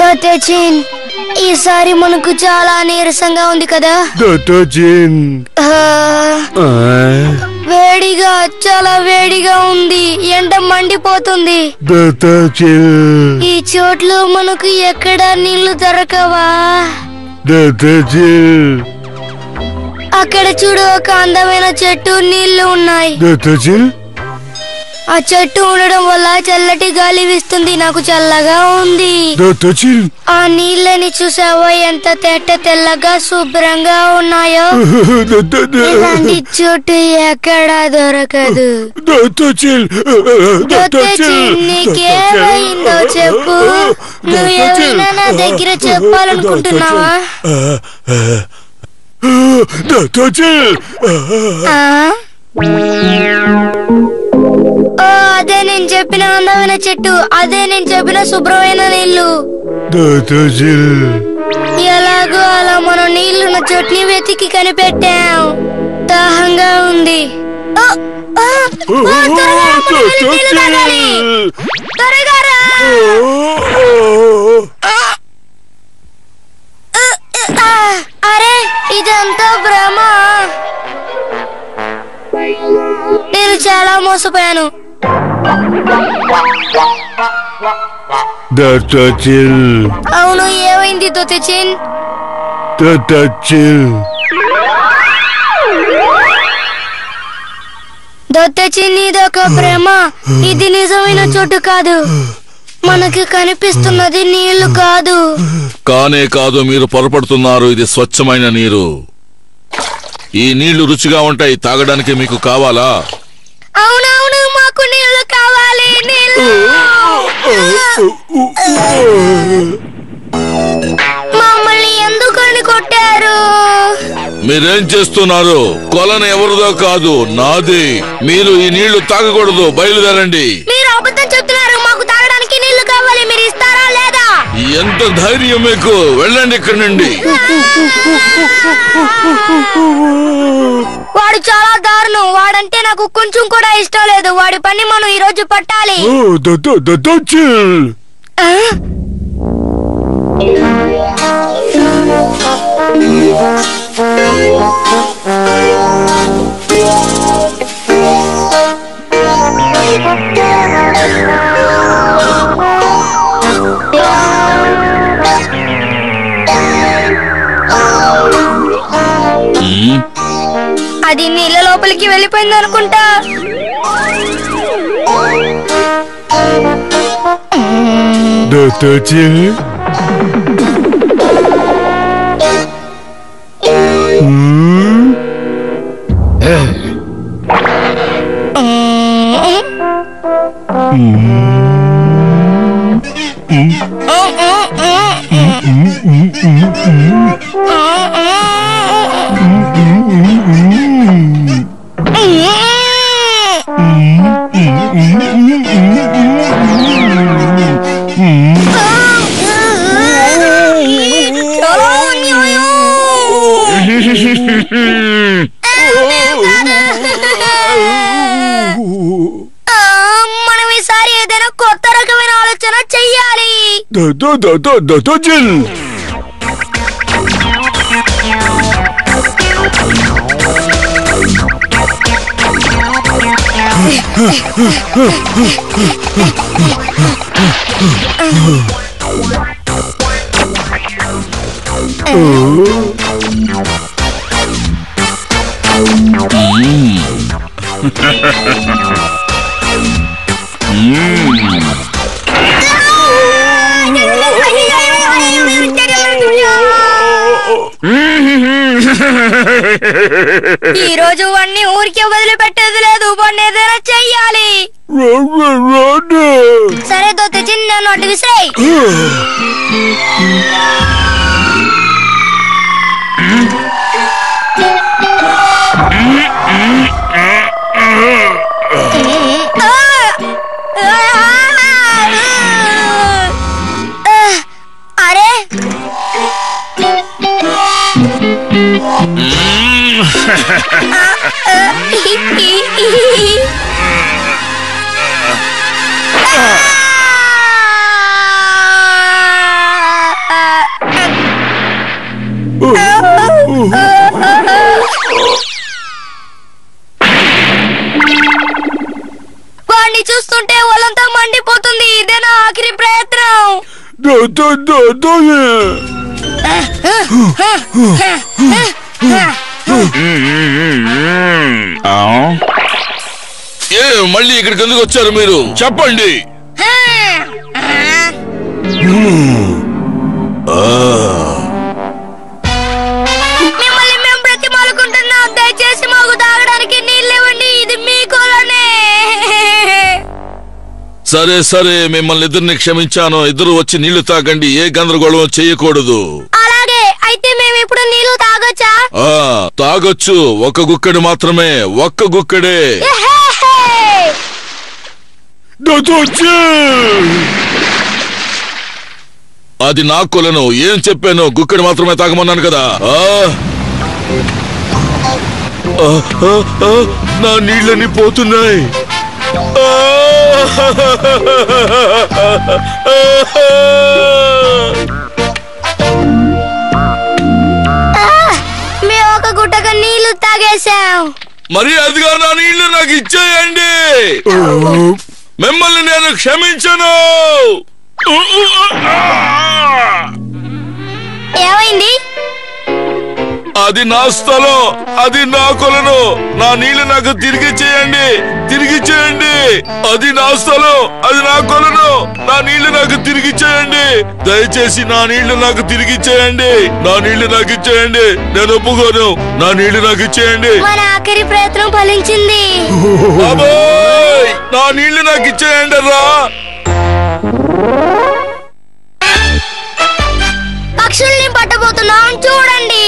దొత్తేచిన్, ఈసారి మనకు చాలా నీరసంగా ఉంది కదా? దొత్తేచిన్, వేడిగా, చాలా వేడిగా ఉంది. ఎండ మండిపోతుంది. దొత్తేచిన్, ఈ చోట్లో మనకు ఎక్కడా నీళ్లు దొరకవా? దొత్తేచిన్, అక్కడ చూడు, ఒక అందమైన చెట్టు, నీళ్లు ఉన్నాయి. దొత్తేచిన్, ఆ చెట్టు ఉండడం వల్ల చల్లటి గాలి వీస్తుంది. నాకు చల్లగా ఉంది. దొత్తేచిన్, ఆ నీళ్ళని చూసావా ఎంత తెల్లగా శుభ్రంగా ఉన్నాయో? ఇలాంటి చోటు ఎక్కడా దొరకదు. దొత్తేచిన్, నీకేమైందో చెప్పు. నువ్వేమైనా నా దగ్గర చెప్పాలనుకుంటున్నావా? అదే నేను చెప్పిన అందమైన చెట్టు, అదే నేను చెప్పిన శుభ్రమైన నీళ్లు. ఎలాగో అలా మనం నీళ్లున్న చోట్ని వెతికి కనిపెట్టాం. దాహంగా ఉంది. అరే, ఇదంతా భ్రమ. నేను చాలా మోసపోయాను. అవును, ఏమైంది దొత్తేచిన్? దొత్తేచిన్, ఇదొక భ్రమ. ఇది నిజమైన చోటు కాదు. మనకి కనిపిస్తున్నది నీళ్లు కాదు. కాదు, మీరు పొరపడుతున్నారు. ఇది స్వచ్ఛమైన నీరు. ఈ నీళ్లు రుచిగా ఉంటాయి. తాగడానికి మీకు కావాలా? అవునవును, మాకు నీళ్లు కావాలి. మమ్మల్ని ఎందుకని కొట్టారు? మీరేం చేస్తున్నారు? కొలను ఎవరిదో కాదు, నాది. మీరు ఈ నీళ్లు తాగకూడదు. బయలుదేరండి. మీరు అబద్ధం చెప్తున్నారు. మాకు తాగడానికి నీళ్లు కావాలి. మీరు ఇస్తారా లేదా? ఎంత ధైర్యం మీకు? వెళ్ళండి ఇక్కడి నుండి. వాడు చాలా దారుణం. వాడంటే నాకు కొంచెం కూడా ఇష్టం లేదు. వాడి పని మనం ఈ రోజు పట్టాలి. అది నీళ్ళ లోపలికి వెళ్ళిపోయింది అనుకుంటా. మనం ఈసారి ఏదైనా కొత్త రకమైన ఆలోచన చెయ్యాలి. ఈ రోజు వాణ్ణి ఊరికే వదిలిపెట్టేది లేదు. వాణ్ణి ఏదైనా చెయ్యాలి. సరే దొత్తేచిన్, నన్ను అటు విసిరేయ్. అరే, చూస్తుంటే ఒళ్ళంతా మండిపోతుంది. ఇదే నా ఆఖరి ప్రయత్నం. మళ్ళీ ఇక్కడికి ఎందుకు వచ్చారు మీరు? చెప్పండి. మిమ్మల్ని మేము బ్రతిమాలుకుంటున్నాం. దయచేసి మాకు తాగడానికి నీళ్ళు ఇవ్వండి. ఇది మీ కొలనే. సరే సరే, మిమ్మల్ని ఇద్దరిని క్షమించాను. ఇద్దరు వచ్చి నీళ్లు తాగండి. ఏ గందరగోళం చేయకూడదు. అలాగే. అయితే మేము ఇప్పుడు నీళ్లు తాగొచ్చా? తాగొచ్చు. ఒక్క గుక్కడి మాత్రమే. ఒక్క గుక్కడే. అది నా కొలను. ఏం చెప్పాను? గుక్కడి మాత్రమే తాగమన్నాను కదా. నా నీళ్ళని పోతున్నాయి. మేము ఒక గుట్టగా నీళ్లు తాగేశాం. మరి అదిగా నా నీళ్లు నాకు ఇచ్చేయండి. మిమ్మల్ని నేను క్షమించను. ఏమైంది? అది నా స్థలం. అది నా కొలను. నా నీళ్లు నాకు తిరిగి చేయండి. తిరిగి చేయండి. అది నా స్థలం. అది నా కొలను. నా నీళ్లు నాకు తిరిగి చేయండి. దయచేసి నా నీళ్లు నాకు తిరిగి చేయండి. నా నీళ్లు నాకు ఇచ్చేయండి. నేను ఒప్పుకోను. నా నీళ్లు నాకు ఇచ్చేయండి. మన ఆఖరి ప్రయత్నం ఫలించింది. నా నీళ్లు నాకు ఇచ్చేయండి రా. పక్షుల్ని పట్టబోతున్నాం, చూడండి.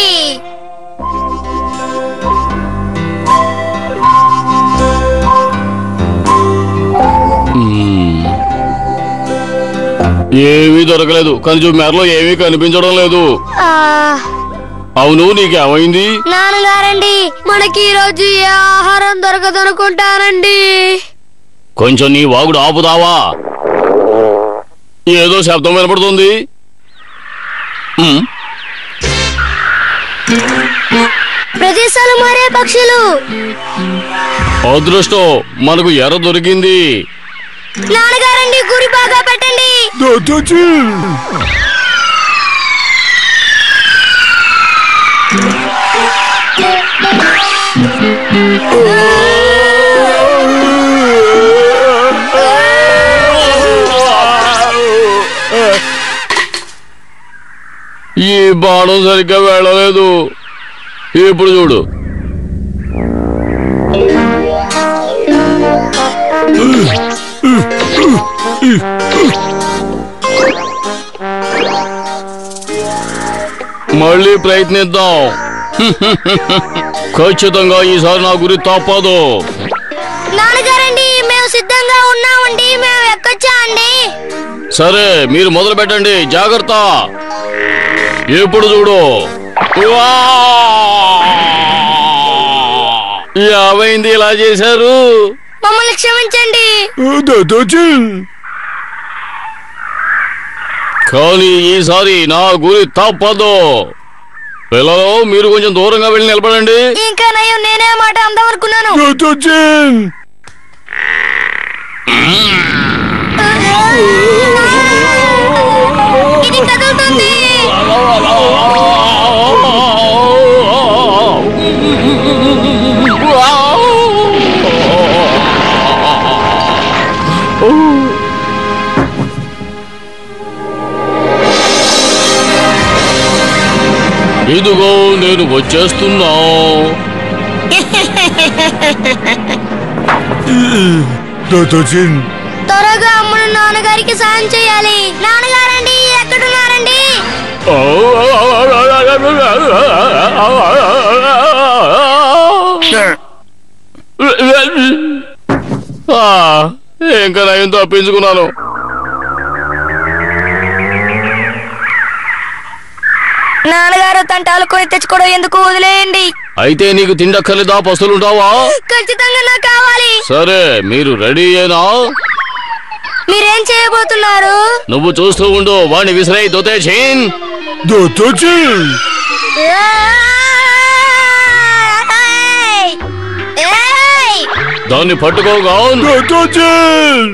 ఏమీ దొరకలేదు. కొంచెం మేరలో ఏమీ కనిపించడం లేదు. అవును, నీకేమైంది? నాన్నగారండి, మనకి ఈ రోజు ఏ ఆహారం దొరకదనుకుంటానండి. కొంచెం నీ వాగుడు ఆపుదావా? ఏదో శబ్దం వినపడుతుంది. ప్రదేశాలు మారే పక్షులు. అదృష్టం, మనకు ఎర్ర దొరికింది. నాన్నగారండి, గురి బాగా పెట్టండి. ఈ బాణం సరిగ్గా వెళ్ళలేదు. ఇప్పుడు చూడు. మళ్ళీ ప్రయత్నిద్దాం. ఖచ్చితంగా ఈసారి నా గురి తప్పదు. నాన్నగారండి, మేము సిద్ధంగా ఉన్నామండి. మేము ఎక్కొచ్చా అండి? సరే, మీరు మొదలు పెట్టండి. జాగ్రత్త. ఎప్పుడు చూడు. ఏమైంది ఇలా చేశారు? మమ్మల్ని క్షమించండి. కానీ ఈసారి నా గురి తప్పదు. పిల్లలు, మీరు కొంచెం దూరంగా వెళ్ళి నిలబడండి. ఇంకా నయం, నేనే మాట అందాం అనుకున్నాను. ఇది కదులుతుంది. ఇదిగో నేను వచ్చేస్తున్నా. త్వరగా అమ్మను నాన్నగారికి సాయం చేయాలి. నాన్నగారండి, ఎక్కడున్నారండి? ఇంకా నయం తప్పించుకున్నాను. నాన్నగారు తంటాలు కొని తెచ్చుకోవడం ఎందుకు, వదిలేయండి. అయితే నీకు తిండక్కర్లేదా? పస్తులుంటావా? ఖచ్చితంగా నాకు కావాలి. సరే, మీరు రెడీ అయినా? మీరేం చేయబోతున్నారు? నువ్వు చూస్తూ ఉండు. వాణ్ణి విసిరాయి. దొతేచిన్. దాన్ని పట్టుకో గాన్. దత్తోచిల్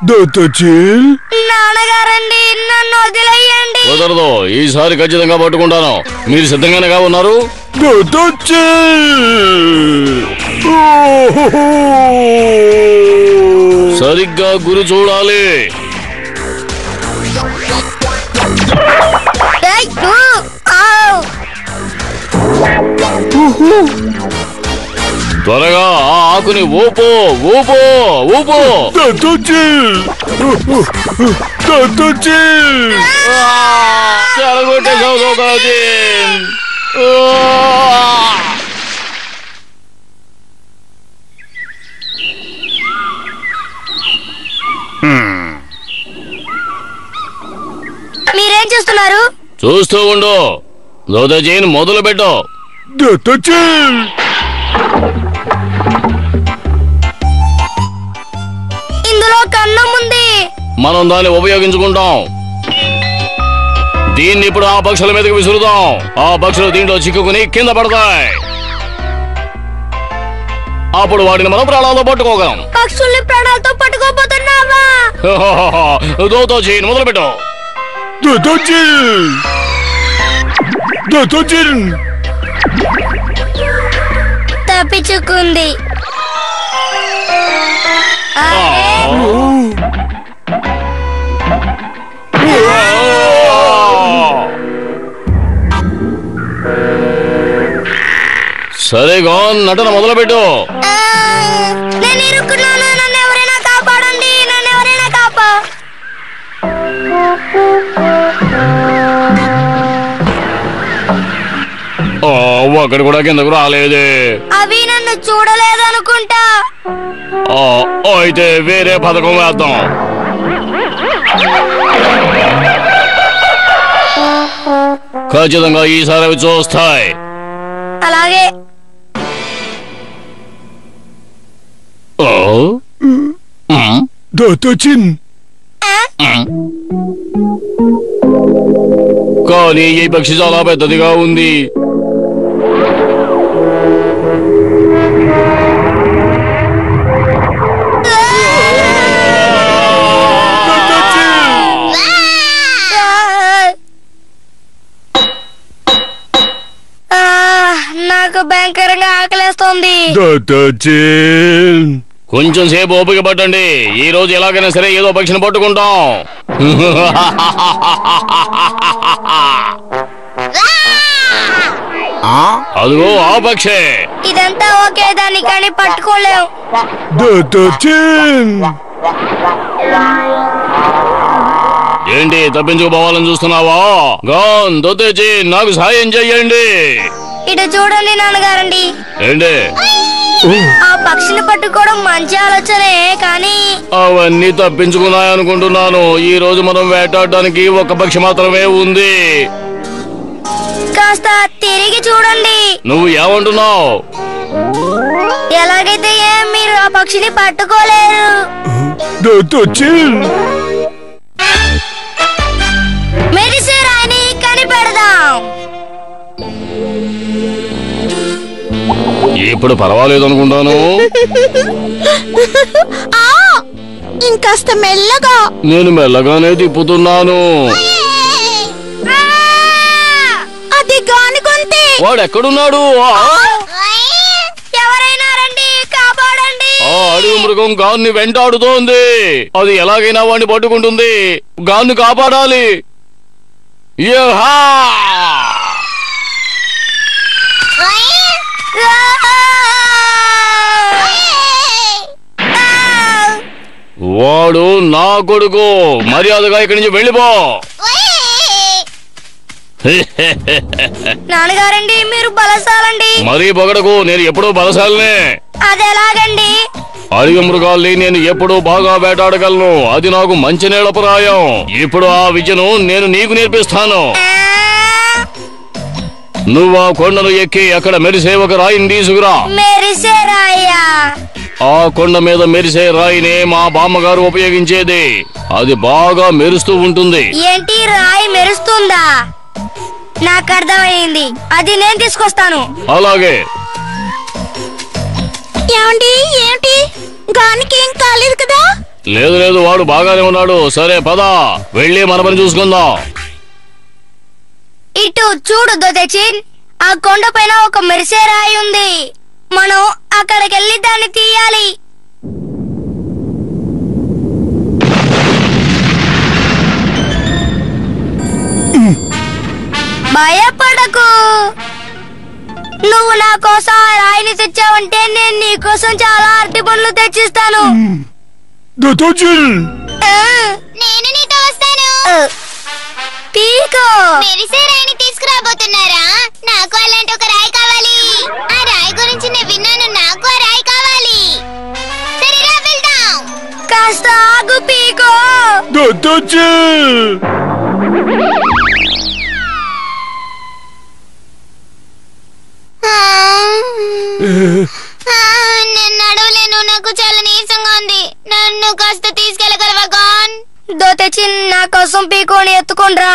దత్తోచిల్ నాన్నగారండి నన్ను వదిలేయండి. కుదరదు, ఈసారి ఖచ్చితంగా పట్టుకుంటాను. మీరు సిద్ధంగానేగా ఉన్నారు? సరిగ్గా గురి చూడాలి. త్వరగా ఆ ఆకుని ఊపు ఊపు ఊపు. చెడగొట్టేశావు దత్తోచిల్. మీరేం చేస్తున్నారు? చూస్తూ ఉండు. దత్తోచిల్ మొదలు పెట్టు. దత్తోచిల్ ఇందులో కన్నం ఉంది. మనం దాన్ని ఉపయోగించుకుంటాం. దీన్ని ఇప్పుడు ఆ పక్షుల మీదకి విసురుదాం. ఆ పక్షులు దీంట్లో చిక్కుకుని కింద పడతాయి. అప్పుడు వాటిని మనం ప్రాణాలతో పట్టుకోగలం. పక్షుల్ని ప్రాణాలతో పట్టుకోపోతున్నావా? దత్తోచిల్ మొదలు పెట్టు. దత్తోచిల్ తప్పించుకుంది. సరే గాన్, నటన మొదలు పెట్టు. నేను ఇరుక్కున్నాను. నన్ను ఎవరైనా కాపాడండి. నన్ను ఎవరైనా కాపా. అక్కడ కూడా కిందకు రాలేదే. అవి నన్ను చూడలేదనుకుంటా. అయితే వేరే పథకం వేద్దాం. ఖచ్చితంగా ఈసారి అవి చూస్తాయి. అలాగే. దత్తోచిల్ కానీ ఈ పక్షి చాలా పెద్దదిగా ఉంది. నాకు భయంకరంగా ఆకలేస్తోంది. దత్తోచిల్ కొంచెం సేపు ఓపిక పట్టండి. ఈ రోజు ఎలాగైనా సరే ఏదో పక్షిని పట్టుకుంటాం. అదిగో ఆ పక్షి. ఇదంతా ఓకే, దాన్ని కానీ పట్టుకోలేం. దత్తోచిల్ ఏంటి తప్పించుకోవాలని చూస్తున్నావా? గాన్, దత్తోచిల్ నాకు సాయం చెయ్యండి. ఇటు చూడండి నాన్నగారండి. ఏంటి? ఆ పక్షిని పట్టుకోవడం మంచి ఆలోచనే, కానీ అవన్నీ తప్పించుకున్నాయనుకుంటున్నాను. ఈ రోజు మనం వేటాడడానికి ఒక పక్షి మాత్రమే ఉంది. కాస్త తిరిగి చూడండి. నువ్వు ఏమంటున్నావు? ఎలాగైతే మీరు ఆ పక్షిని పట్టుకోలేరు. దత్తోచిల్ మెరిసే రాయిని కనిపెడదాం. ఇప్పుడు పర్వాలేదు అనుకుంటాను. ఇంకాస్త మెల్లగా. నేను మెల్లగానే తిప్పుతున్నాను. అది గాని గొంతే. వాడెక్కడున్నాడు? ఎవరైనా రండి, కాపాడండి. ఆ అడవి మృగం గాన్ని వెంటాడుతోంది. అది ఎలాగైనా వాడిని పట్టుకుంటుంది. గాన్ని కాపాడాలి. యహా! వాడు నా కొడుకు. మర్యాదగా ఇక్కడి నుంచి వెళ్ళిపో. నాన్నగారండి, మీరు బలశాలండి. మరీ పొగడకు, నేను ఎప్పుడూ బలశాలనే. అదెలాగండి? అడవి మృగాల్ని నేను ఎప్పుడూ బాగా వేటాడగలను. అది నాకు మంచి నేలపరాయం. ఇప్పుడు ఆ విద్యను నేను నీకు నేర్పిస్తాను. నువ్వు ఆ కొండను ఎక్కి అక్కడ మెరిసే ఒక రాయిని తీసుకురా. మెరిసే రాయా? ఆ కొండ మీద మెరిసే రాయినే మా బామ్మగారు ఉపయోగించేది. అది బాగా మెరుస్తూ ఉంటుంది. ఏంటి, రాయి మెరుస్తుందా? నాకు అర్థమైంది. అది నేను తీసుకొస్తాను. అలాగే. ఏమండి, ఏంటి గానికి ఏం కాలేదు కదా? లేదు లేదు, వాడు బాగానే ఉన్నాడు. సరే పద, వెళ్ళి మన పని చూసుకుందాం. ఇటు చూడు దొతేచిన్, ఆ కొండ పైన ఒక మెరిసే రాయి ఉంది. మనం అక్కడికెళ్ళి దాన్ని తీయాలి. భయపడకు. నువ్వు నా కోసం ఆ రాయిని తెచ్చావంటే నేను నీ కోసం చాలా అరటి పండ్లు తెచ్చిస్తాను. నేను నీతో వస్తాను. పీకో. మెరిసే రాయిని తీసుకురాబోతున్నారా? నాకు అలాంటి ఒక రాయి కావాలి. ఆ రాయి గురించి నేను విన్నాను. నాకు ఆ రాయి కావాలి. సరేరా, వెళ్దాం. కాస్త ఆగు పీకో. నేను నడవలేను. నాకు చాలా నీరసంగా ఉంది. నన్ను కాస్త తీసుకెళ్ళగలవా గాన్? దొతేచిన్, నా కోసం పీకోని ఎత్తుకోండ్రా.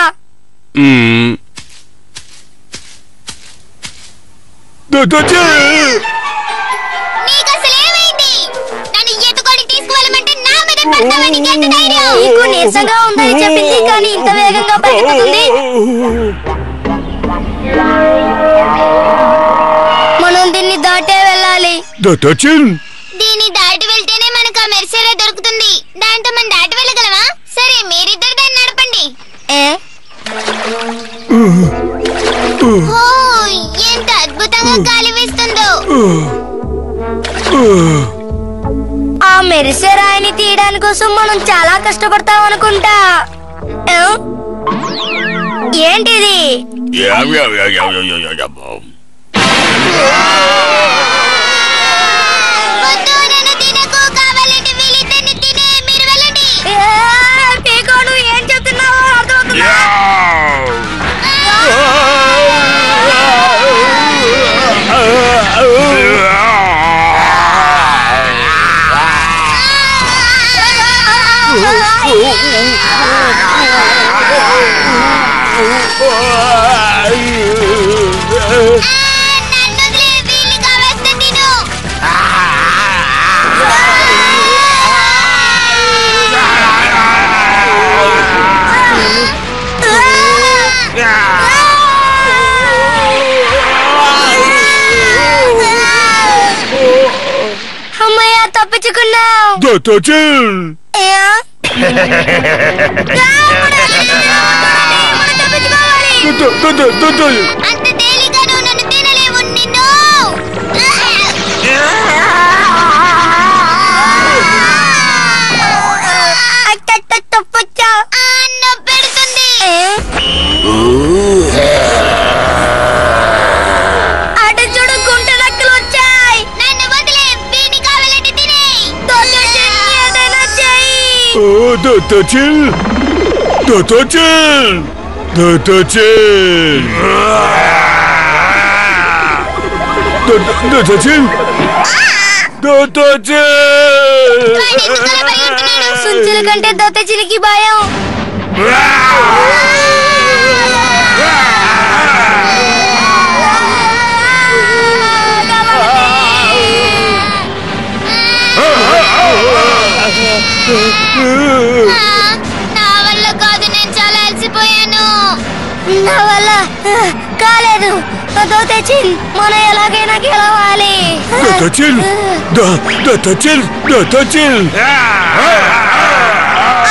నీకు అసలు ఏమైంది? నన్ను ఎత్తుకొని తీసుకువెళ్ళమంటే నా మీద పడతావా? నీకెంత ధైర్యం? నీకు నీరసంగా ఉందని చెప్పింది, కానీ ఇంత వేగంగా పరిగెత్తుతుంది. మనం దీన్ని దాటే వెళ్ళాలి. దీన్ని దాటి వెళ్తేనే మనకు ఆ మెరిసేరా దొరుకుతుంది. దాంతో మనం దాటి వెళ్ళగలమా? సరే, మీరిద్దరు దాన్ని నడపండి. ఓ, ఎంత అద్భుతంగా గాలి వీస్తుందో. ఆ మెరిసే రాయిని తీయడానికి కోసం మనం చాలా కష్టపడతాం అనుకుంటా. ఏంటిది? వద్దు, నన్ను తినకు. కావాలంటే వీళ్ళిద్దరిని తినే. మీరు వెళ్ళండి. పీకో, నువ్వు ఏం చెప్తున్నావో అర్థమవుతుందా? నన్ను వదిలే. వీళ్ళని కావస్తే తిను. అమ్మయ్య, తప్పించుకున్నావు. అంత తేలిగ్గా నువ్వు నన్ను తినలేవు. నిన్ను నొప్పెడుతుంది. అటు చూడు, గుంట నక్కలు వచ్చాయి. నన్ను వదిలే. వీడిని కావాలంటే తినే. ఏదైనా చెయ్యి. సుంచుల కంటే దొతేచిన్కి భయం. నా వల్ల కాదు. నేను చాలా అలసిపోయాను. నా వల్ల కాలేదు. దొతేచిన్, మనం ఎలాగైనా గెలవాలి.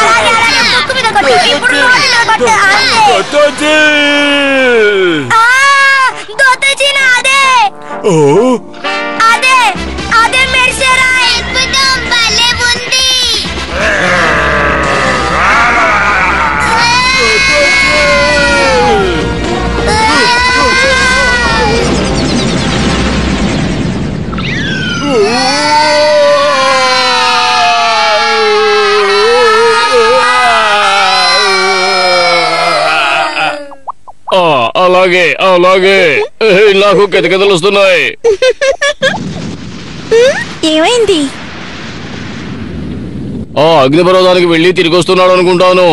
అలాగే అలాగే, ముక్కు మీద కొట్టు. ఇప్పుడు నోటి మీద కొట్టు. అంతే. దొతేచిన్, అదే అదే అదే మెరిసే రాయి. అద్భుతం, భలే ఉంది. అలాగే అలాగే నాకు కితకితలు వస్తున్నాయి. ఏమైంది? అగ్నిపర్వతానికి వెళ్ళి తిరిగి వస్తున్నాడు అనుకుంటాను.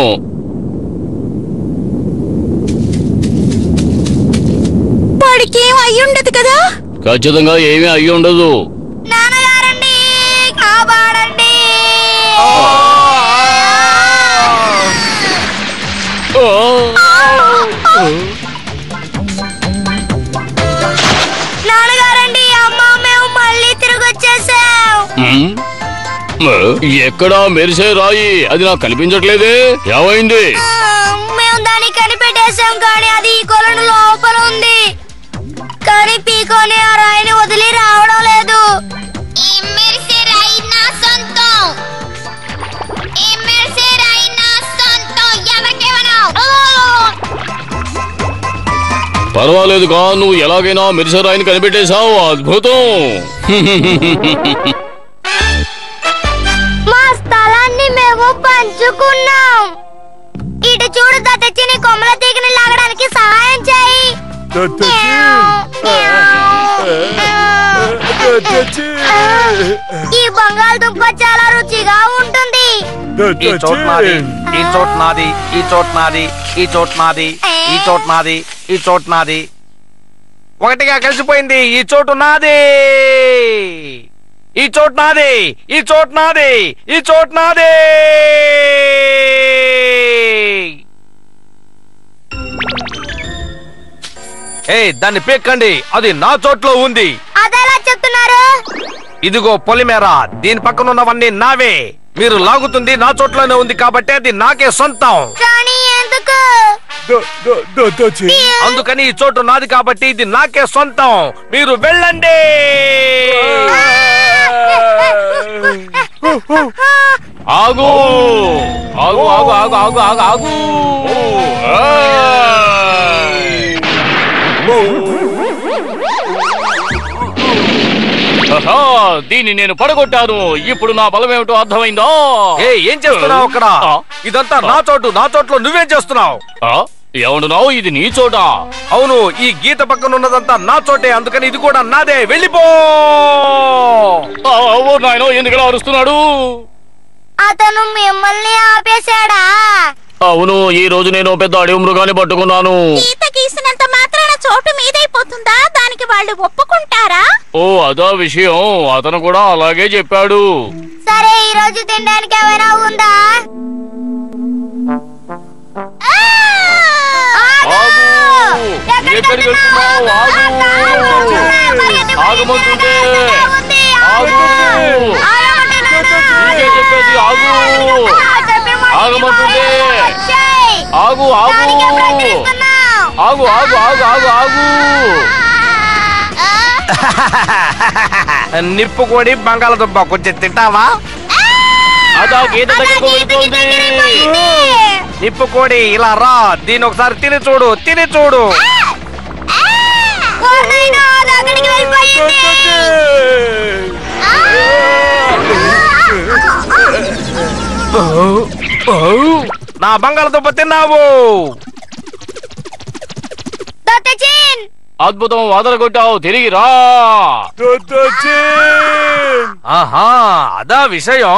వాడికి ఏం అయ్యి ఉండదు కదా? ఖచ్చితంగా ఏమీ అయ్యి ఉండదు. నాన్నగారండి, కాపాడండి. నాన్నగారండి, అమ్మ మేము మళ్ళీ తిరిగి వచ్చేసాం. ఎక్కడా మెరిసే రాయి? అది నాకు కనిపించట్లేదే. ఏమైంది? మేము దాన్ని కనిపెట్టేసాం, కానీ అది ఈ కొలను లోపల ఉంది. కానీ పీకోని ఆ రాయిని వదిలి రావడం లేదు. ఈ మెరిసే రాయి నా సొంతం. ఈ మెరిసే రాయి నా సొంతం. ఎవరికేమనో. పర్వాలేదుగా, నువ్వు ఎలాగైనా మెరిసే రాయిని కనిపెట్టేశావు. అద్భుతం. మా స్థలాన్ని మేము పంచుకున్నాం. ఇటు చూడు దత్తచ్చి, నీ కొమ్మల తీగని లాగడానికి సహాయం చేయి. ఈ బంగాళదుంప చాలా రుచిగా ఉంటుంది. ఈ చోటు నాది, ఈ చోటు నాది, ఈ చోటు నాది, ఈ చోటు నాది, ఈ చోటు నాది, ఈ చోటు నాది. ఒకటిగా కలిసిపోయింది. ఈ చోటు నాది, ఈ చోటు నాది, ఈ చోటు నాది, ఈ చోటు నాది. దాన్ని పీక్కండి, అది నా చోట్లో ఉంది. అదెలా చెప్తున్నారు? ఇదిగో పొలిమేర, దీని పక్కన ఉన్నవన్నీ నావే. మీరు లాగుతుంది నా చోట్లోనే ఉంది కాబట్టి అది నాకే సొంతం. కానీ ఎందుకు? అందుకని ఈ చోటు నాది కాబట్టి ఇది నాకే సొంతం. మీరు వెళ్ళండి. ఆగు ఆగు ఆగు ఆగు ఆగు ఆగు ఆగు. దీన్ని నేను పడగొట్టాను. ఇప్పుడు నా బలం ఏమిటో అర్థమైందో. ఏం చేస్తున్నావు అక్కడ? ఇదంతా నా చోటు. నా చోట్లో నువ్వేం చేస్తున్నావు? ఏమంటున్నావు? ఇది నీ చోట? అవును, ఈ గీత పక్కన ఉన్నదంతా నా చోటే. అందుకని ఇది కూడా నాదే. వెళ్ళిపో. నాయనో, ఎందుకలా అరుస్తున్నాడు? అతను మిమ్మల్ని ఆపేశాడా? అవును, ఈ రోజు నేను పెద్ద అడవి మృగాన్ని పట్టుకున్నాను. గీత గీసినంత మాత్రాన చోటు మీదైపోతుందా? దానికి వాళ్ళు ఒప్పుకుంటారా? అదా విషయం. అతను కూడా అలాగే చెప్పాడు. సరే, ఈ రోజు తినడానికి ఏమైనా ఉందా? ఎక్కడికి వెళ్తున్నావు? ఆగమంటుంటే చెప్పేది ఆగు. ఆగమంటుంటే ఆగు ఆగు ఆగు ఆగు ఆగు ఆగు ఆగు. నిప్పుకోడి బంగాళదుంప కొంచెం తింటావా? అదా గీత దగ్గరకు వెళ్తుంది. నిప్పుకోడి ఇలా రా. దీని ఒకసారి తిని చూడు, తిని చూడు. నా బంగాళదుంప తిన్నావు. అద్భుతం, వదలగొట్టావు. తిరిగి రా. ఆహా, అదా విషయం.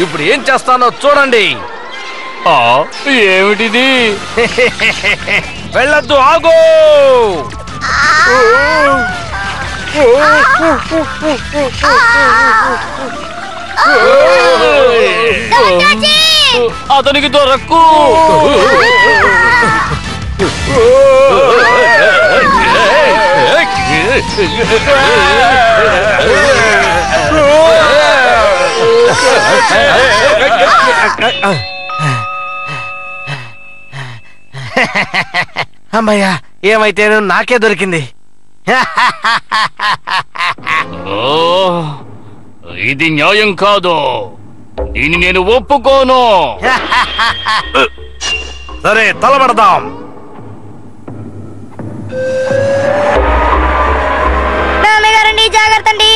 ఇప్పుడు ఏం చేస్తానో చూడండి. ఏమిటిది? వెళ్ళొద్దు, ఆగు. అతనికి దొరక్కు. అమ్మయ్యా, ఏమైతే నాకే దొరికింది. ఇది న్యాయం కాదు. దీన్ని నేను ఒప్పుకోను. సరే, తలబడదాం. నాన్నగారండి, జాగ్రత్త అండి.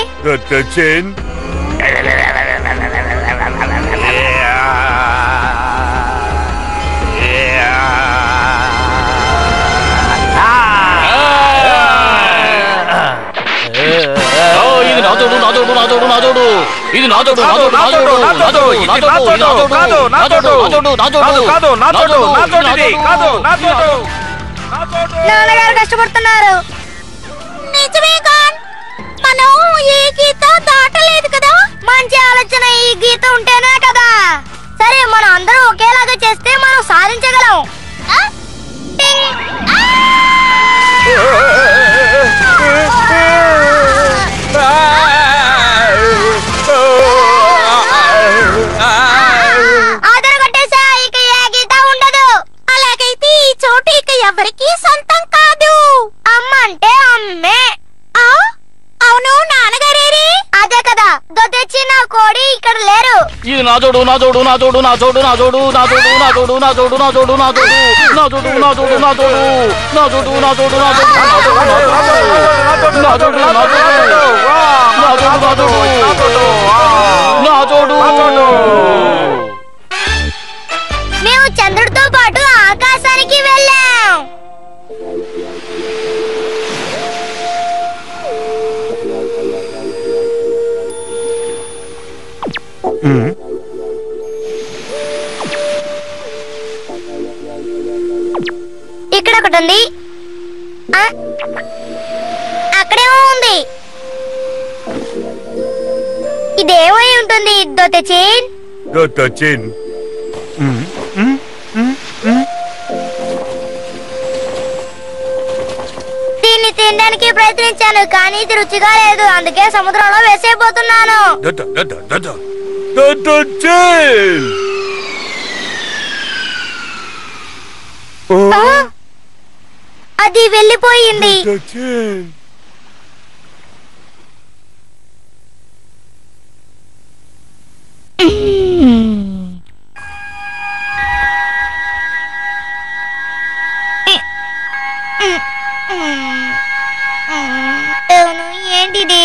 ఇది నా చోటు, నా చోటు, నా చోటు, నా చోటు, నా చోటు, నా చోటు, నా చోటు, నా చోటు, నా చోటు, కాదు నా చోటు, నా చోటు ఇది, కాదు నా చోటు. నాన్నగారు కష్టపడుతున్నారు. నిజమే ఖాన్, మనం ఈ గీత దాటలేదు కదా. మంచి ఆలోచన. ఈ గీత ఉంటేనే కదా. సరే, మనం అందరం ఒకేలాగా చేస్తే మనం సాధించగలం. ఆధార్ కొట్టేసా, ఇక ఏ గీత ఉండదు. అలాగైతే ఈ చోటు ఇక ఎవరికి సొంతం కాదు. అమ్మ అంటే అమ్మే. అవును, నాన్నగారేరి? అదే కదా, దొచ్చి నా కోడి ఇక్కడ లేరు. ఇది నా చోటు, నా చోటు, నా చోటు, నా చోటు, నా చోటు, నా చోటు, నా చోటు, నా చోటు, నా చోటు, నా చోటు, నా చోటు, నా చోటు, నా చోటు, నా చోటు, నా చోటు, నా చోటు, నా చోటు, నా చోటు. మేము చంద్రుడితో పాటు ఆకాశానికి వెళ్ళాం. ఇక్కడ ఒకటి ఉంది, అక్కడేమో ఉంది. ఇదేమై ఉంటుంది? దొతచిన్. దొతచిన్. దీన్ని తినడానికి ప్రయత్నించాను, కానీ ఇది రుచిగా లేదు. అందుకే సముద్రంలో వేసేయబోతున్నాను. దొతచిన్. అది వెళ్ళిపోయింది. దొతచిన్. ఏంటిది?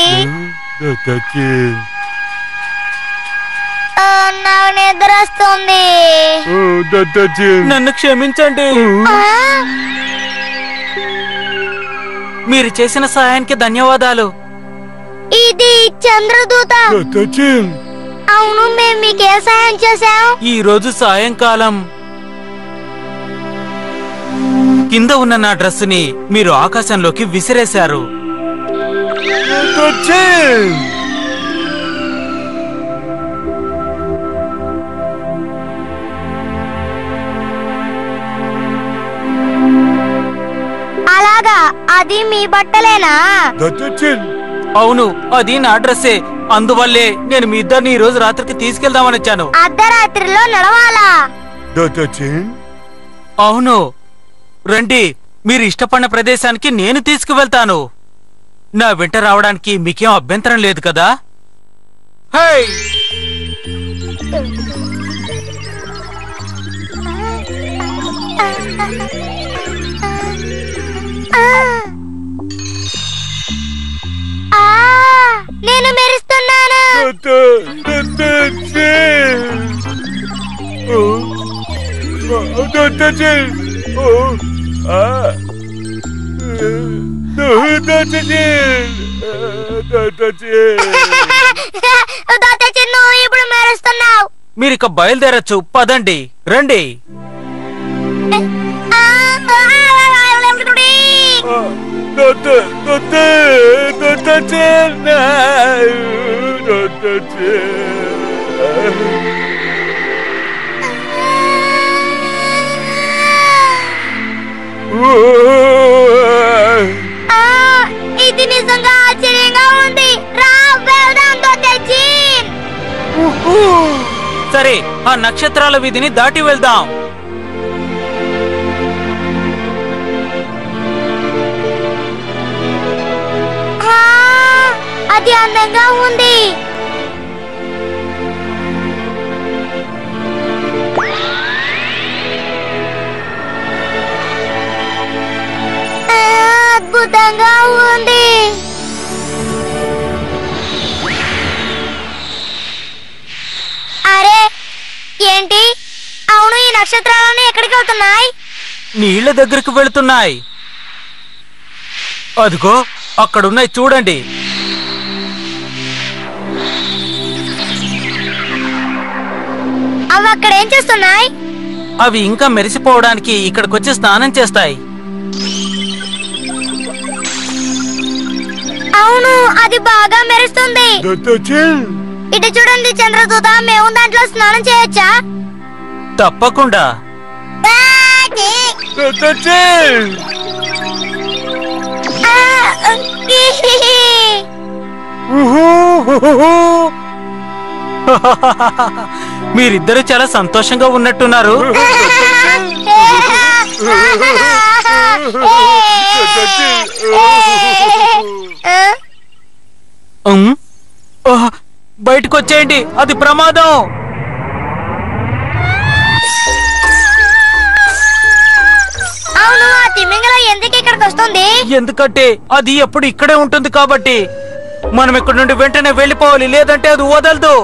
దొతచిన్. నాకు నిద్ర వస్తుంది. దొతచిన్. నన్ను క్షమించండి. మీరు చేసిన సహాయానికి ధన్యవాదాలు. ఇది చంద్రదూత. దొతచిన్. అవును, మేము మీకే సహాయం చేశాం. ఈ రోజు సాయంకాలం కింద ఉన్న నా డ్రెస్సుని మీరు ఆకాశంలోకి విసిరేశారు. దొతచిన్. అలాగా? అది మీ బట్టలేనా? దొతచిన్. అవును, అది నా డ్రెస్సే. అందువల్లే నేను మీ ఇద్దరిని ఈ రోజు రాత్రికి తీసుకెళ్దామని వచ్చాను. అర్ధరాత్రిలో నడవాలా? దొతచిన్. అవును, రండి. మీరు ఇష్టపడిన ప్రదేశానికి నేను తీసుకువెళ్తాను. నా వెంట రావడానికి మీకేం అభ్యంతరం లేదు కదా? హే! నేను మెరుస్తున్నాను. నువ్వు ఇప్పుడు మెరుస్తున్నావు. మీరిక బయలుదేరచ్చు. పదండి, రండి. ఇది నిజంగా ఆశ్చర్యంగా ఉంది. రా వెళ్దాం దొతచిన్. సరే, ఆ నక్షత్రాల వీధిని దాటి వెళ్దాం. అది అందంగా ఉంది. అద్భుతంగా ఉంది. అరే ఏంటి? అవును, ఈ నక్షత్రాలన్నీ ఎక్కడికి వెళ్తున్నాయి? నీళ్ల దగ్గరకు వెళుతున్నాయి. అదిగో అక్కడున్నాయి, చూడండి. అవి అక్కడేం చేస్తున్నాయి? అవి ఇంకా మెరిసిపోవడానికి ఇక్కడికొచ్చి స్నానం చేస్తాయి. అవును, అది బాగా మెరుస్తుంది. ఇటు చూడండి చంద్రదూత, మేము దాంట్లో స్నానం చేయొచ్చా? తప్పకుండా. మీరిద్దరు చాలా సంతోషంగా ఉన్నట్టున్నారు. బయటకు వచ్చేయండి, అది ప్రమాదం. అవును, ఆ తిమింగలం ఎందుకు ఇక్కడికి వస్తుంది? ఎందుకంటే అది ఎప్పుడు ఇక్కడే ఉంటుంది కాబట్టి. మనం ఇక్కడ నుండి వెంటనే వెళ్ళిపోవాలి, లేదంటే అది వదలదు.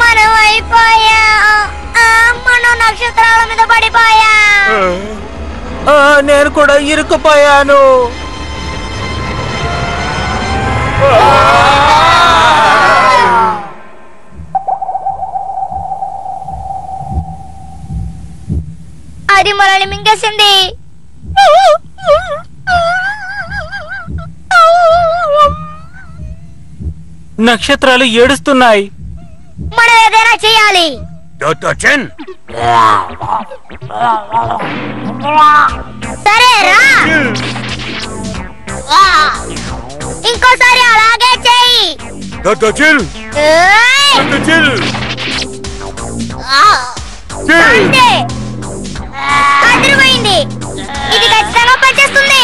మనం అయిపోయా, మనం నక్షత్రాల మీద పడిపోయా. నేను కూడా ఇరుక్కుపోయాను. అది మనల్ని మింగేసింది. నక్షత్రాలు ఏడుస్తున్నాయి. మనం ఏదైనా చేయాలి. సరే రా, ఇంకోసారి అలాగే చెయ్యి. అంతే, అదిరిపోయింది. ఇది ఖచ్చితంగా పనిచేస్తుంది.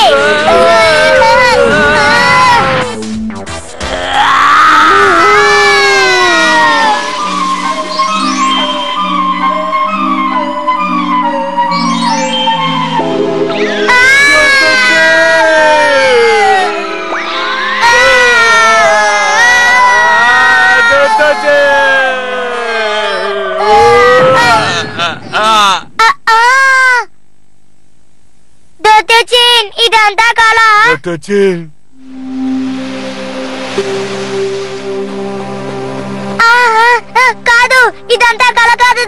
ఇదంతా కాల కాదు, ఇదంతా కల కాదు.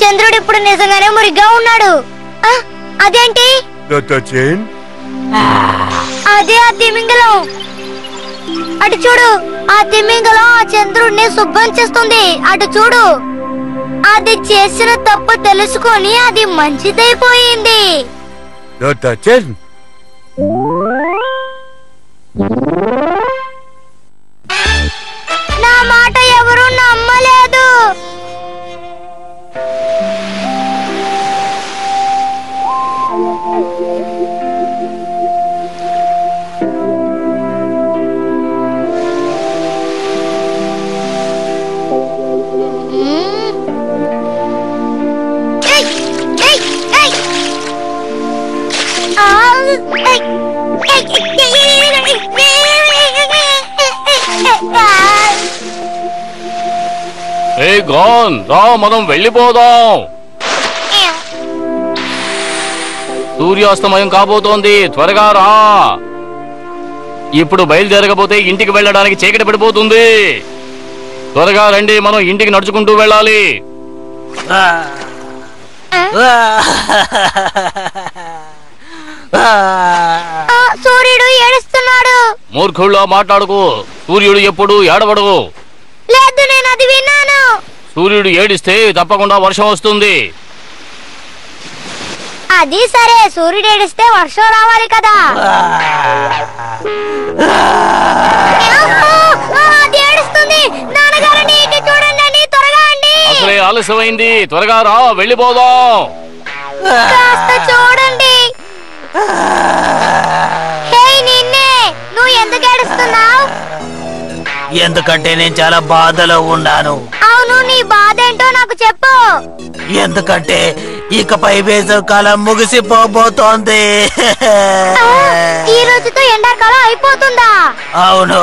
చంద్రుడు ఇప్పుడు నిజంగానే మురిగ్గా ఉన్నాడు. అదేంటి? అదే ఆ తిమింగలం. అటు చూడు, ఆ తిమింగలం ఆ చంద్రుడిని శుభ్రం చేస్తుంది. అటు చూడు, అది చేసిన తప్పు తెలుసుకొని అది మంచిదైపోయింది. నా మాట ఎవరు నమ్మలేదు. రా, మనం వెళ్ళిపోదాం. సూర్యాస్తమయం కాబోతోంది, త్వరగా రా. ఇప్పుడు బయలుదేరకపోతే ఇంటికి వెళ్ళడానికి చీకటి పడిపోతుంది. త్వరగా రండి, మనం ఇంటికి నడుచుకుంటూ వెళ్ళాలి. సూర్యుడు ఏడుస్తున్నాడు. మూర్ఖుళ్ళ మాట్లాడుకో, సూర్యుడు ఎప్పుడు ఏడవడు. లేదు, నేను అది విన్నాను. సూర్యుడు ఏడిస్తే తప్పకుండా వర్షం వస్తుంది. అది సరే, సూర్యుడు ఏడిస్తే వర్షం రావాలి కదా. అది ఏడుస్తుంది. నాన్నగారిని ఇటు చూడండి, త్వరగా అండి. అసలే ఆలస్యమైంది, త్వరగా రా, వెళ్ళిపోదాం. కాస్త చూడండి. హే నిన్నే, నువ్వు ఎందుకు ఏడుస్తున్నావు? ఎందుకంటే నేను చాలా బాధలో ఉన్నాను. అవును, నీ బాధ ఏంటో నాకు చెప్పు. ఎందుకంటే ఇకపై వేసవి కాలం ముగిసిపోబోతోంది. ఈ రోజుతో ఎండాకాలం అయిపోతుందా? అవును,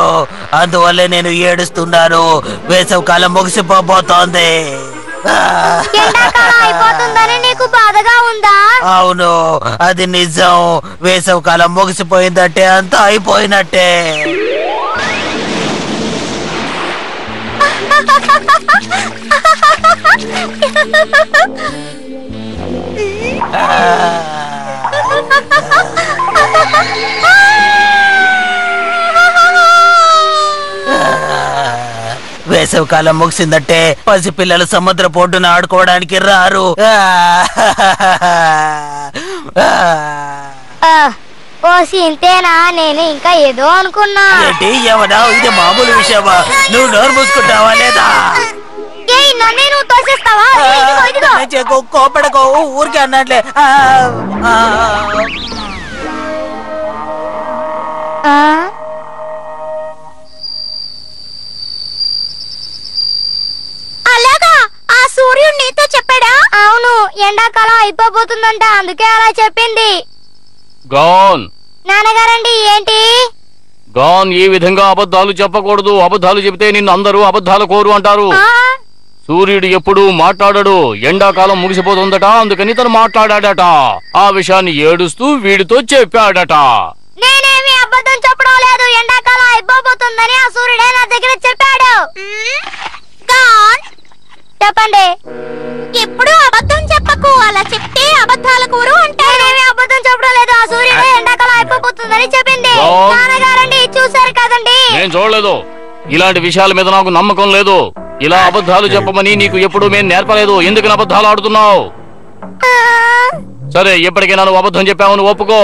అందువల్లే నేను ఏడుస్తున్నాను. వేసవి కాలం ముగిసిపోబోతోంది. ఎండాకాలం అయిపోతుందని నీకు బాధగా ఉందా? అవును, అది నిజం. వేసవి కాలం ముగిసిపోయిందంటే అంతా అయిపోయినట్టే. వేసవి కాలం ముగిసిందంటే పసిపిల్లలు సముద్ర పొడ్డున ఆడుకోవడానికి రారు. ఓసి ఇంతేనా? నేను ఇంకా ఏదో అనుకున్నా. ఏంటి ఏమన్నా? ఇది మామూలు విషయమా? నువ్వు నోరు మూసుకుంటావా లేదా? నన్నే నువ్వు తోసేస్తావా? కోపడకో, ఊరికే అన్నట్లే. అలాగా? ఆ సూర్యుడు నీతో చెప్పాడా? అవును, ఎండాకాలం అయిపోబోతుందంట, అందుకే అలా చెప్పింది. గాన్ నాన్నగారండి. ఏంటి? గాన్, ఈ విధంగా అబద్ధాలు చెప్పకూడదు. అబద్ధాలు చెబితే నిన్ను అందరూ అబద్ధాల కోరు అంటారు. సూర్యుడు ఎప్పుడూ మాట్లాడడు. ఎండాకాలం ముగిసిపోతుందట, అందుకని తను మాట్లాడాడట. ఆ విషయాన్ని ఏడుస్తూ వీడితో చెప్పాడట. నేనేమి అబద్ధం చెప్పడం లేదు. ఎండాకాలం అయిపోబోతుందని ఆ సూర్యుడే నా దగ్గర చెప్పాడు. చెప్పండి. ఎప్పుడు అబద్ధం చెప్పకు, అలా చెప్తే అబద్ధాల కూరు అంటే. నేనేమి అబద్ధం చెప్పడం లేదు. ఆ సూర్యుడే ఎండాకాలం అయిపోతుందని చెప్పింది. నాన్నగారండి, చూసారు కదండి. నేను చూడలేదు. ఇలాంటి విషయాల మీద నాకు నమ్మకం లేదు. ఇలా అబద్ధాలు చెప్పమని నీకు ఎప్పుడు మేము నేర్పలేదు. ఎందుకు అబద్ధాలు ఆడుతున్నావు? సరే, ఎప్పటికైనా నువ్వు అబద్ధం చెప్పావని ఒప్పుకో.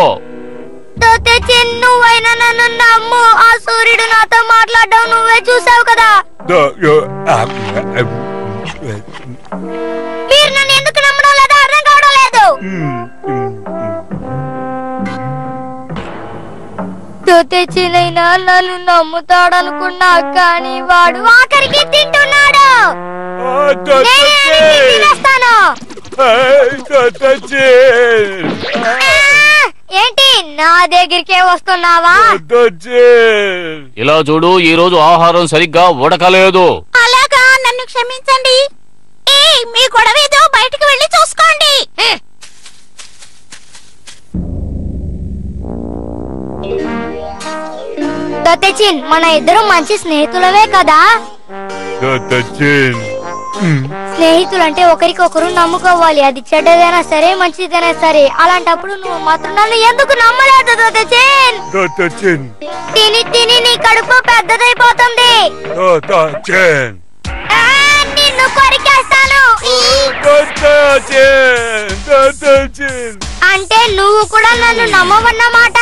నువ్వైనా నన్ను నమ్ము. ఆ సూర్యుడు నాతో మాట్లాడడం నువ్వే చూసావు కదా. మీరు నన్ను ఎందుకు నమ్మడం లేదో అర్థం కావడం లేదు. చిన్నైనా నన్ను నమ్ముతాడనుకున్నా, కానీ వాడు ఆఖరికి తింటున్నాడు. ఏంటి నా దగ్గరికే వస్తున్నావా? ఇలా చూడు, ఈ రోజు ఆహారం సరిగ్గా ఉడకలేదు. అలాగా? నన్ను క్షమించండి. మీ గొడవ ఏదో బయటకు వెళ్ళి చూసుకోండి. దొత్తెచిన్, మన ఇద్దరు మంచి స్నేహితులవే కదా? స్నేహితులంటే ఒకరికొకరు నమ్ముకోవాలి. అది చెడ్డదైనా సరే, మంచిదైనా సరే. అలాంటప్పుడు నువ్వు మాత్రం నన్ను ఎందుకు నమ్మలేదు దొత్తెచిన్? తిని తిని నీ కడుపు పెద్దదైపోతుంది. నిన్ను కొరికేస్తాను. అంటే నువ్వు కూడా నన్ను నమ్మవన్నమాట.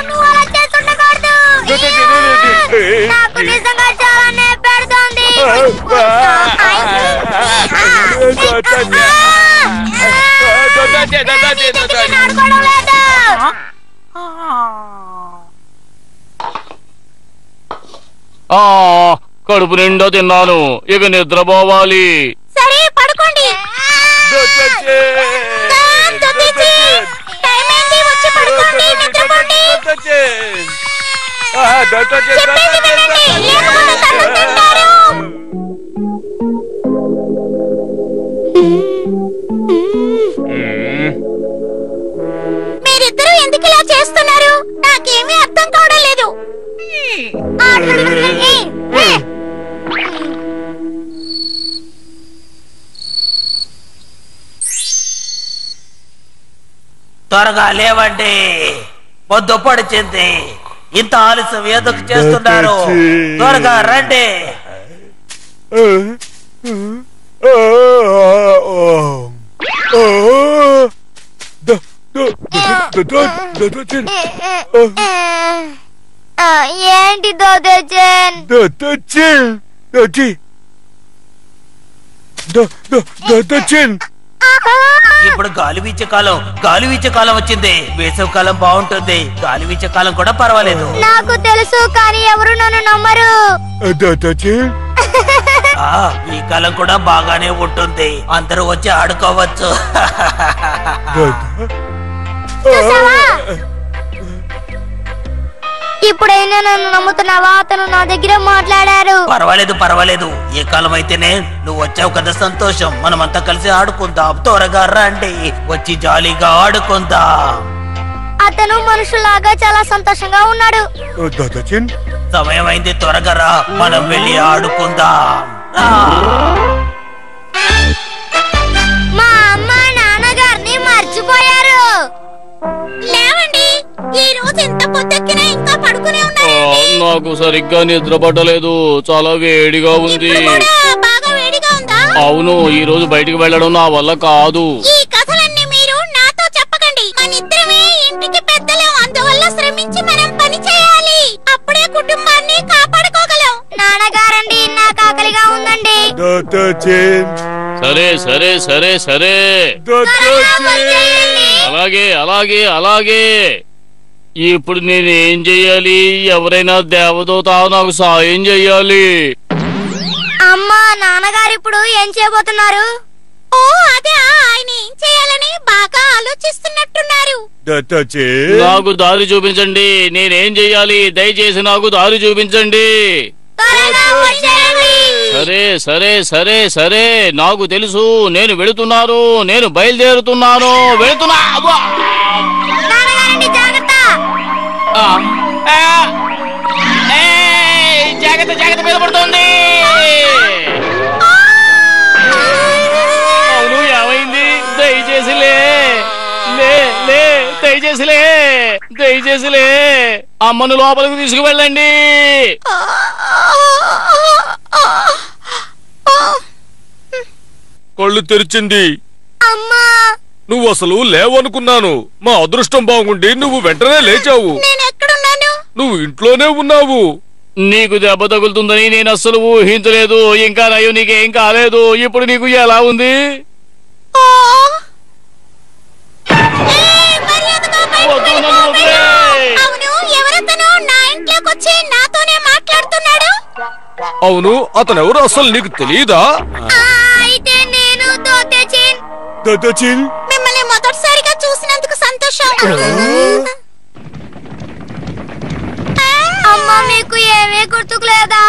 నువ్వు అలా చేస్తుండకూడదు. నాకు నిజంగా చాలా పెడుతోంది. ఆడుకోవడం లేదు. కడుపు నిండా తిన్నాను, ఇక నిద్రపోవాలి. సరే, పడుకోండి. మీరిద్దరూ ఎందుకు ఇలా చేస్తున్నారు? నాకేమీ అర్థం కావడం లేదు. త్వరగా లేవండి, పొద్దు పడిచింది. ఇంత ఆలస్యం ఎందుకు చేస్తున్నారు? త్వరగా రండి. ఏంటి దొత్తెచిన్? ఇప్పుడు గాలి వీచే కాలం వచ్చింది. వేసవి కాలం బాగుంటుంది, గాలి వీచే కాలం కూడా పర్వాలేదు. నాకు తెలుసు, కానీ ఎవరు నన్ను నమ్మరు. ఈ కాలం కూడా బాగానే ఉంటుంది. అందరూ వచ్చి ఆడుకోవచ్చు. ఇప్పుడైనా నన్ను నమ్ముతున్నావా? అతను నా దగ్గర మాట్లాడారు. పర్వాలేదు పర్వాలేదు, ఏ కాలం అయితేనే నువ్వు వచ్చావు కదా, సంతోషం. మనమంతా కలిసి ఆడుకుందాం. త్వరగా రండి, వచ్చి జాలీగా ఆడుకుందాం. అతను మనుషులాగా చాలా సంతోషంగా ఉన్నాడు. దాదాచిన్ సమయం అయింది, త్వరగా రా, మనం వెళ్ళి ఆడుకుందాం. మా అమ్మ నాన్నగారిని మర్చిపోయారు. లేవండి, ఈ రోజు ఎంత పొద్దెక్కినా ఇంకా పడుకునే ఉన్నారు. నాకు సరిగ్గా నిద్ర పట్టలేదు, చాలా వేడిగా ఉంది. బాగా వేడిగా ఉందా? అవును, ఈ రోజు బయటికి వెళ్ళడం నా వల్ల కాదు. ఈ కథలన్నీ మీరు నాతో చెప్పకండి. మనిద్దరమే ఇంటికి పెద్దలు, అందువల్ల శ్రమించి మనం పని చేయాలి. అప్పుడే కుటుంబాన్ని కాపాడుకోగలం. నాన్నగారండి, నాకు ఆకలిగా ఉందండి. దాదాచిన్ సరే సరే సరే సరే, అలాగే అలాగే అలాగే. ఇప్పుడు నేనేం చెయ్యాలి? ఎవరైనా దేవదూత నాకు సాయం చెయ్యాలి. అమ్మా, నాన్నగారు ఇప్పుడు ఏం చేయబోతున్నారు? ఓ అదే, ఆయన ఏం చేయాలని బాగా ఆలోచిస్తున్నట్టున్నారు. దాదాచిన్ నాకు దారి చూపించండి. నేనేం చెయ్యాలి? దయచేసి నాకు దారి చూపించండి. సరే సరే సరే సరే, నాకు తెలుసు. నేను వెళుతున్నాను, నేను బయలుదేరుతున్నాను, వెళుతున్నా. నాన్నగారండి, జాగ్రత్త. జాగ్రత్త జాగ్రత్త, మీద పడుతుంది. అవును, ఏమైంది? దయచేసి లే లే లే, దయచేసి లే, దయచేసి లే. అమ్మను లోపలికి తీసుకువెళ్ళండి. కళ్ళు తెరిచింది. అమ్మా, నువ్వు అసలు లేవనుకున్నాను. మా అదృష్టం బాగుండి నువ్వు వెంటనే లేచావు. నేను ఎక్కడున్నాను? నువ్వు ఇంట్లోనే ఉన్నావు. నీకు దెబ్బ తగులుతుందని నేను అస్సలు ఊహించలేదు. ఇంకా నయ్యో, నీకేం కాలేదు. ఇప్పుడు నీకు ఎలా ఉంది? వద్దు, నన్ను వదిలేయ్. అవును, ఎవరతను నా ఇంట్లోకి వచ్చి నాతోనే మాట్లాడుతున్నాడు? అవును, అతనెవరు అసలు నీకు తెలియదా? అయితే నేను దోతేచిన్. దాదాచిన్ మిమ్మల్ని మొదటిసారిగా చూసినందుకు సంతోషం. అమ్మా, మీకు ఏమీ గుర్తుకు లేదా?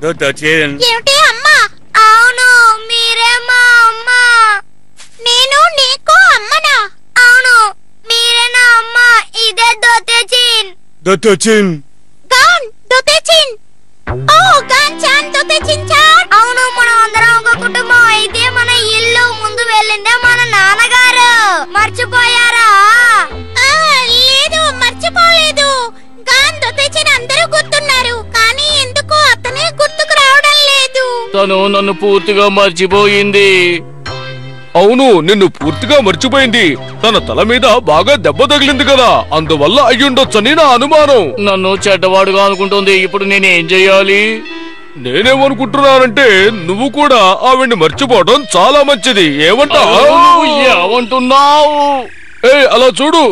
దాదాచిన్ ఏమిటి అమ్మా? అవును, మీరే మా అమ్మ. నేను నీకు అమ్మనా? అవును, మీరే నా అమ్మ. ఇదే దోతేచిన్. దాదాచిన్ గాన్ దోతేచిన్. ఓ గాన్ చాన్ దోతేచిన్ చాన్. అవును, మనం అందరం ఒక కుటుంబం. అయితే మన ఇల్లు ముందు వెళ్ళిందే మన నాన్నగారు. మర్చిపోయారా? లేదు, మర్చిపోలేదు. గాన్ దోతేచిన్ అందరూ గుర్తున్నారు, కానీ ఎందుకో అతనే గుర్తుకు రావడం లేదు. తను నన్ను పూర్తిగా మర్చిపోయింది. అవును, నిన్ను పూర్తిగా మర్చిపోయింది. తన తల మీద బాగా దెబ్బ తగిలింది కదా, అందువల్ల అయ్యుండొచ్చని నా అనుమానం. నన్ను చెడ్డవాడుగా అనుకుంటుంది. ఇప్పుడు నేనేం చెయ్యాలి? నేనేమనుకుంటున్నానంటే నువ్వు కూడా ఆవిడ్ని మర్చిపోవడం చాలా మంచిది. ఏమంటావు? నువ్వు ఏమంటున్నావు? అలా చూడు,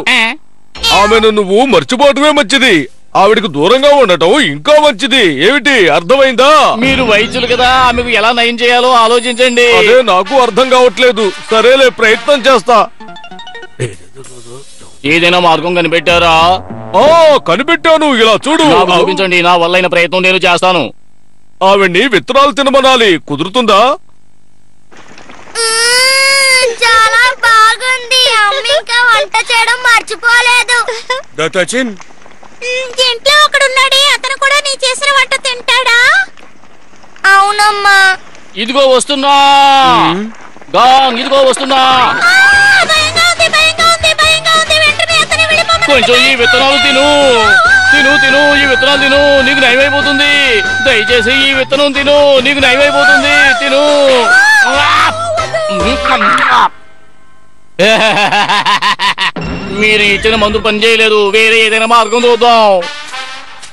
ఆమెను నువ్వు మర్చిపోవటమే మంచిది. ఆవిడకు దూరంగా ఉండటం ఇంకా మంచిది. ఏమిటి, అర్థమైందా? మీరు వైద్యులు కదా, ఆమెకు ఎలా నయం చేయాలో ఆలోచించండి. అదే నాకు అర్థం కావట్లేదు. సరేలే, ప్రయత్నం చేస్తా. ఏదైనా మార్గం కనిపెట్టారా? కనిపెట్టాను. ఇలా చూడు, నాకు చూపించండి. నా వల్లైన ప్రయత్నం నేను చేస్తాను. ఆవిడ్ని విత్తనాలు తినమనాలి. కుదురుతుందా? చాలా బాగుంది. అమ్మ ఇంకా వంట చేయడం మర్చిపోలేదు. దాదాచిన్ ఇంట్లో ఒకడున్నాడే, అతను కూడా నీ చేసిన వంట తింటాడా? అవునమ్మా. ఇదిగో వస్తున్నా. గాంగ్, ఇదిగో వస్తున్నా. కొంచెం ఈ విత్తనాలు తిను, తిను తిను, ఈ విత్తనాలు తిను, నీకు నయమైపోతుంది. దయచేసి ఈ విత్తనం తిను, నీకు నయమైపోతుంది. తిను. మీరు ఇచ్చిన మందు పని చేయలేదు. వేరే ఏదైనా మార్గం చూద్దాం.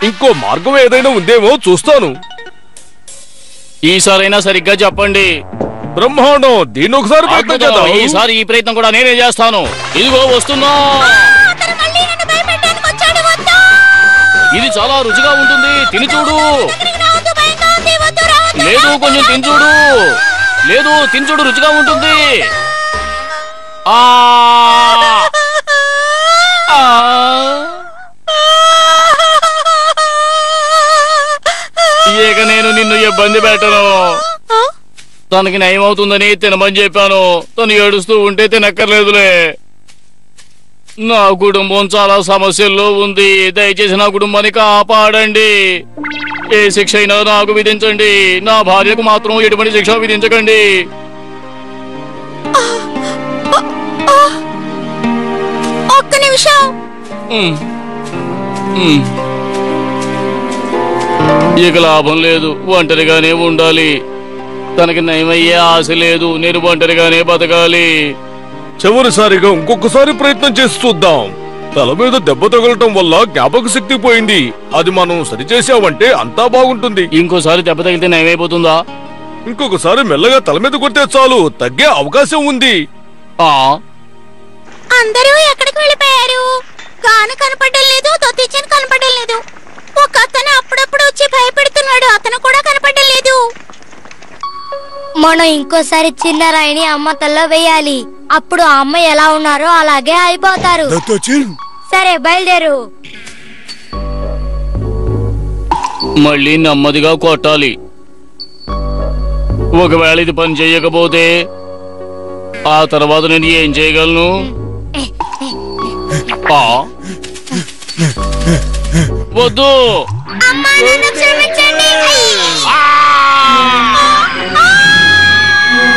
ఇంకో మార్గం ఏదైనా ఉందేమో చూస్తాను. ఈసారైనా సరిగ్గా చెప్పండి. బ్రహ్మాండం, దీన్ని ఒకసారి ప్రయత్నం చేద్దాం. ఈసారి ఈ ప్రయత్నం కూడా నేనే చేస్తాను. ఇదిగో వస్తున్నా. ఇది చాలా రుచిగా ఉంటుంది, తిని చూడు. లేదు, కొంచెం తిని చూడు. లేదు, తిని చూడు, రుచిగా ఉంటుంది. ఇక నేను నిన్ను ఇబ్బంది పెట్టను. తనకి నయమవుతుందని తినమని చెప్పాను. తను ఏడుస్తూ ఉంటే తినక్కర్లేదులే. నా కుటుంబం చాలా సమస్యల్లో ఉంది. దయచేసి నా కుటుంబాన్ని కాపాడండి. ఏ శిక్ష అయినా నాకు విధించండి. నా భార్యకు మాత్రం ఎటువంటి శిక్ష విధించకండి. ఒక్క నిమిషం. ఇక లాభం లేదు, ఒంటరిగానే ఉండాలి. తనకి నయమయ్యే ఆశ లేదు. నేను ఒంటరిగానే బతకాలి. చివరిసారిగా ఇంకొకసారి ప్రయత్నం చేసి చూద్దాం. తల మీద దెబ్బ తగలటం వల్ల జ్ఞాపక శక్తి పోయింది. అది మనం సరిచేసామంటే అంతా బాగుంటుంది. ఇంకోసారి దెబ్బ తగిలితే నయమైపోతుందా? ఇంకొకసారి మెల్లగా తల మీద కొడితే చాలు, తగ్గే అవకాశం ఉంది. అందరూ ఎక్కడికి వెళ్ళిపోయారు? గాను కనపడడం లేదు, తొత్తిచ్చని కనపడడం లేదు. ఒక అతను అప్పుడప్పుడు వచ్చి భయపెడుతున్నాడు, అతను కూడా కనపడడం లేదు. మనం ఇంకోసారి చిన్న రాయిని అమ్మ తల్లో వేయాలి. అప్పుడు ఆ అమ్మ ఎలా ఉన్నారో అలాగే అయిపోతారు. సరే బయలుదేరు. మళ్ళీ నెమ్మదిగా కొట్టాలి. ఒకవేళ ఇది పని చేయకపోతే ఆ తర్వాత నేను ఏం చేయగలను? వద్దు.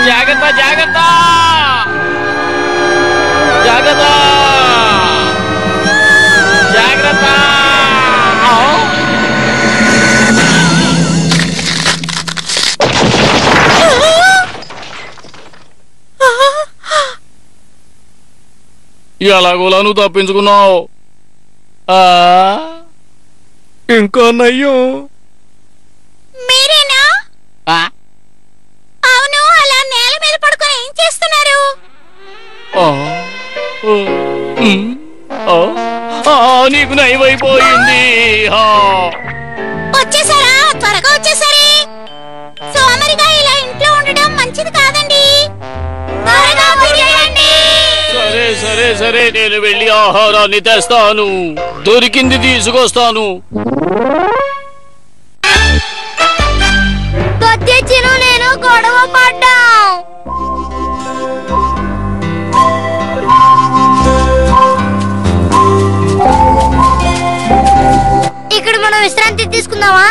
జాగ్రత్త జాగ్రత్త జాగ్రత్త జాగ్రత్త. ఎలాగోలా నువ్వు తప్పించుకున్నావు. ఇంకా నయ్యం. మీరేనా? అవును, అలా నేల మీద పడుకొని ఏం చేస్తున్నారు? నీకు నయమైపోయింది. వచ్చేసారా? త్వరగా వచ్చేసరి. సోమరిగా ఇలా ఇంట్లో ఉండడం మంచిది కాదండి. సరే సరే సరే, నేను వెళ్ళి ఆహారాన్ని తెస్తాను. దొరికింది తీసుకొస్తాను. నేను గొడవ పడ్డాం. ఇక్కడ మనం విశ్రాంతి తీసుకుందామా?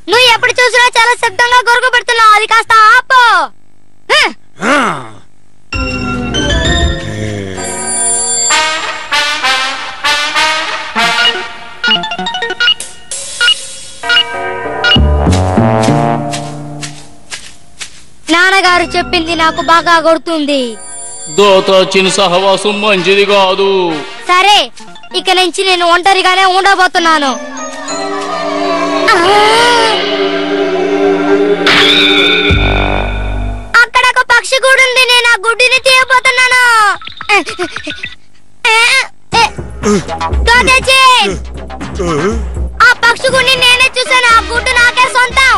నువ్వు ఎప్పుడు చూసినా చాలా శబ్దంగా గొరుగు పెడుతున్నావు. అది కాస్త ఆపు. నాన్నగారు చెప్పింది నాకు బాగా గుర్తుంది. దోతచిన సహవాసం మంచిది కాదు. సరే, ఇక నుంచి నేను ఒంటరిగానే ఉండబోతున్నాను. అక్కడ ఒక పక్షి గూడు ఉంది. నేను ఆ గుడ్డిని తీయబోతున్నాను. ఆ పక్షి గుడిని నేనే చూసాను. ఆ గుడ్డు నాకే సొంతం.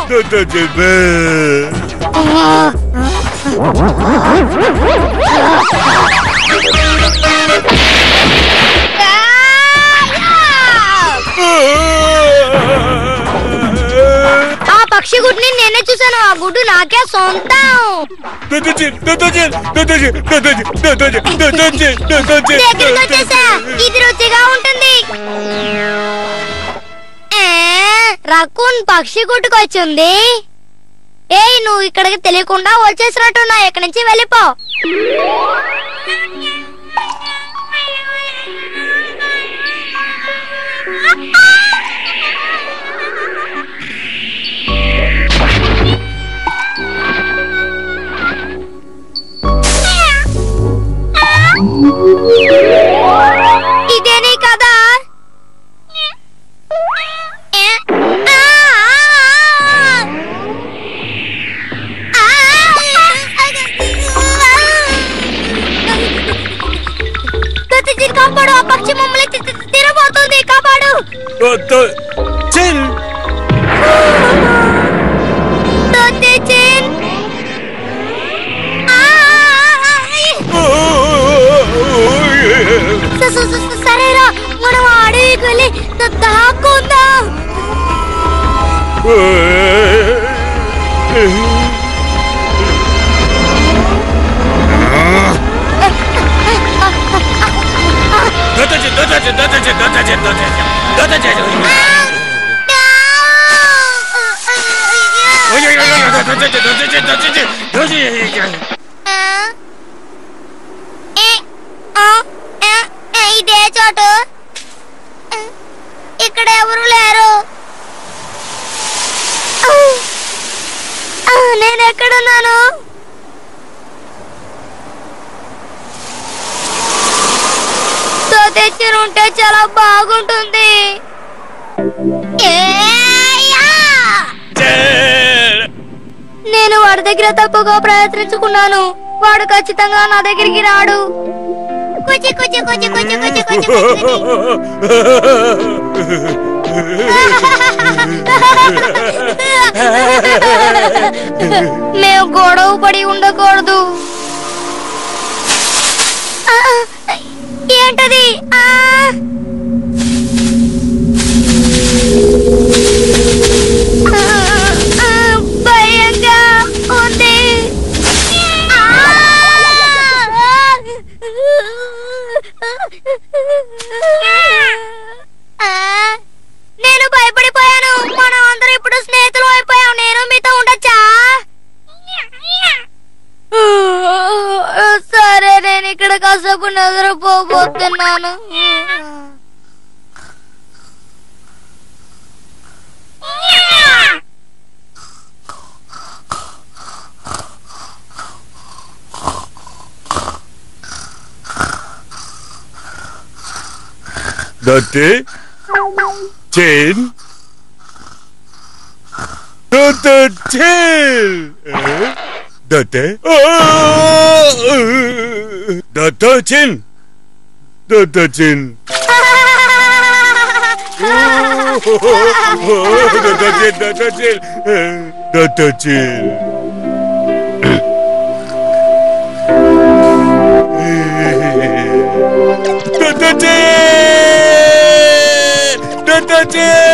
ఆ పక్షి గుడ్ని నేనే చూసాను. ఆ గుడ్డు నాకే సొంతం. ఇది రుచిగా ఉంటుంది. రకూన్ పక్షి గుడ్డుకొచ్చింది. ఏయ్ నువ్వు ఇక్కడికి తెలియకుండా వచ్చేసినట్టున్నా ఇక్కడి నుంచి వెళ్ళిపో. ఇదేనీ కదా? కాపాడు, ఆ పక్షి మమ్మల్ని తిరగబోతుంది, కాపాడు. సరేరా మనం అడవికి వెళ్ళి దాక్కుందాం. ఇదే చోటు, ఇక్కడ ఎవరు లేరు. నేను ఎక్కడున్నాను? తెచ్చి ఉంటే చాలా బాగుంటుంది. నేను వాడి దగ్గర తప్పుగా ప్రయత్నించుకున్నాను. వాడు ఖచ్చితంగా నా దగ్గరికి రాడు. కుచి కుచి కుచి కుచి కుచి కుచి మేము గొడవ పడి ఉండకూడదు. ఏంటది? భయంగా ఉంది. నేను భయపడిపోయాను. మనం అందరం ఇప్పుడు స్నేహితులు అయిపోయాం. నేను మీతో ఉండొచ్చా? సరే, నేను ఇక్కడ కాసేపు నిద్రపోబోతున్నాను. Date, chain, the tail. Date, the chin, the chin. The chin.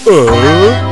Oh